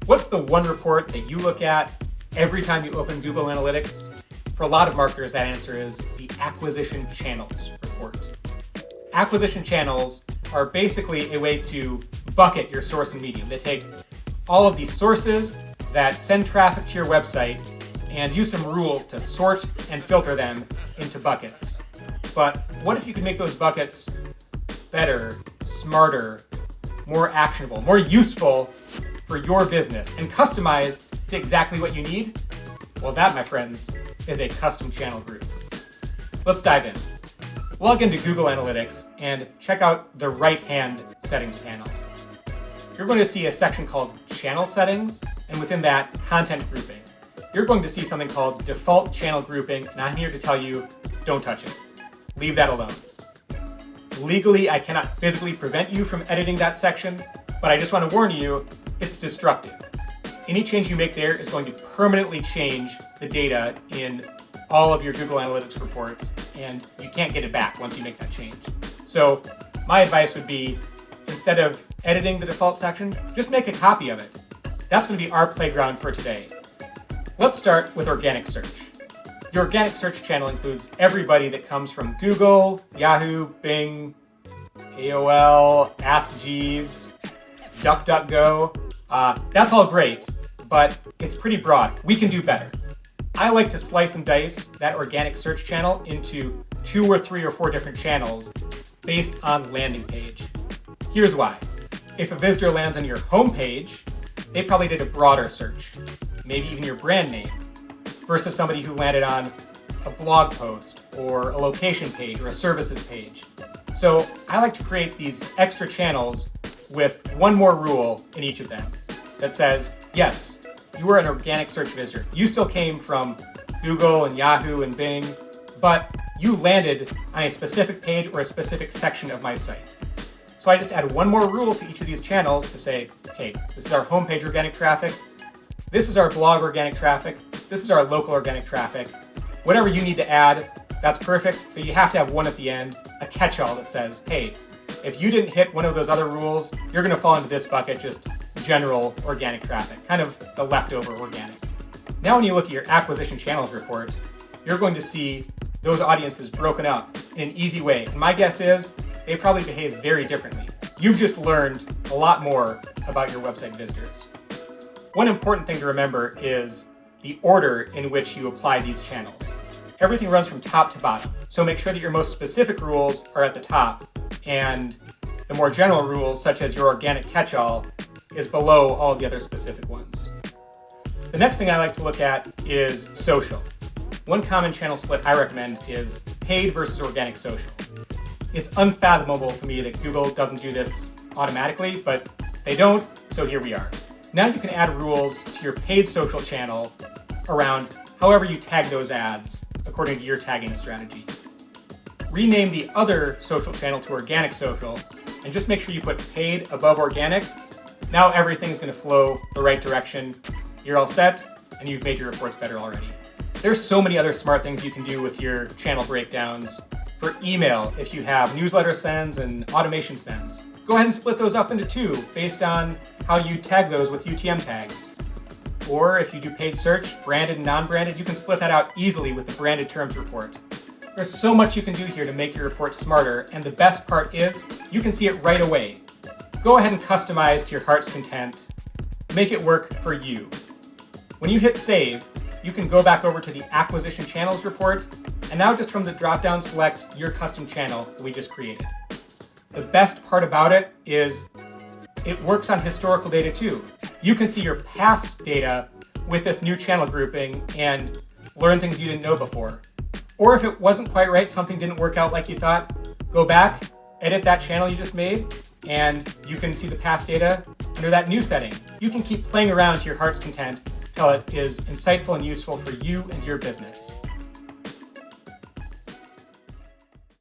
What's the one report that you look at every time you open Google Analytics? For a lot of marketers, that answer is the acquisition channels report. Acquisition channels are basically a way to bucket your source and medium. They take all of these sources that send traffic to your website and use some rules to sort and filter them into buckets. But what if you could make those buckets better, smarter, more actionable, more useful for your business and customized to exactly what you need? Well, that, my friends, is a custom channel group. Let's dive in. Log into Google Analytics and check out the right-hand settings panel. You're going to see a section called Channel Settings, and within that, Content Grouping. You're going to see something called Default Channel Grouping, and I'm here to tell you, don't touch it. Leave that alone. Legally, I cannot physically prevent you from editing that section, but I just want to warn you, it's destructive. Any change you make there is going to permanently change the data in all of your Google Analytics reports, and you can't get it back once you make that change. So my advice would be, instead of editing the default section, just make a copy of it. That's going to be our playground for today. Let's start with organic search. Your organic search channel includes everybody that comes from Google, Yahoo, Bing, AOL, Ask Jeeves, DuckDuckGo. That's all great, but it's pretty broad. We can do better. I like to slice and dice that organic search channel into 2 or 3 or 4 different channels based on landing page. Here's why. If a visitor lands on your home page, they probably did a broader search, maybe even your brand name, versus somebody who landed on a blog post or a location page or a services page. So I like to create these extra channels with one more rule in each of them that says, yes, you are an organic search visitor. You still came from Google and Yahoo and Bing, but you landed on a specific page or a specific section of my site. So I just add one more rule to each of these channels to say, okay, this is our homepage organic traffic, this is our blog organic traffic, this is our local organic traffic. Whatever you need to add, that's perfect, but you have to have one at the end, a catch-all that says, hey, if you didn't hit one of those other rules, you're going to fall into this bucket, just general organic traffic, kind of the leftover organic. Now when you look at your acquisition channels report, you're going to see those audiences broken up in an easy way. And my guess is they probably behave very differently. You've just learned a lot more about your website visitors. One important thing to remember is the order in which you apply these channels. Everything runs from top to bottom, so make sure that your most specific rules are at the top and the more general rules, such as your organic catch-all, is below all the other specific ones. The next thing I like to look at is social. One common channel split I recommend is paid versus organic social. It's unfathomable to me that Google doesn't do this automatically, but they don't, so here we are. Now you can add rules to your paid social channel around however you tag those ads according to your tagging strategy. Rename the other social channel to organic social and just make sure you put paid above organic. Now everything's going to flow the right direction. You're all set and you've made your reports better already. There's so many other smart things you can do with your channel breakdowns. For email, if you have newsletter sends and automation sends, go ahead and split those up into 2 based on how you tag those with UTM tags. Or if you do paid search, branded and non-branded, you can split that out easily with the branded terms report. There's so much you can do here to make your report smarter, and the best part is you can see it right away. Go ahead and customize to your heart's content. Make it work for you. When you hit save, you can go back over to the acquisition channels report, and now just from the drop-down select your custom channel that we just created. The best part about it is it works on historical data too. You can see your past data with this new channel grouping and learn things you didn't know before. Or if it wasn't quite right, something didn't work out like you thought, go back, edit that channel you just made, and you can see the past data under that new setting. You can keep playing around to your heart's content until it is insightful and useful for you and your business.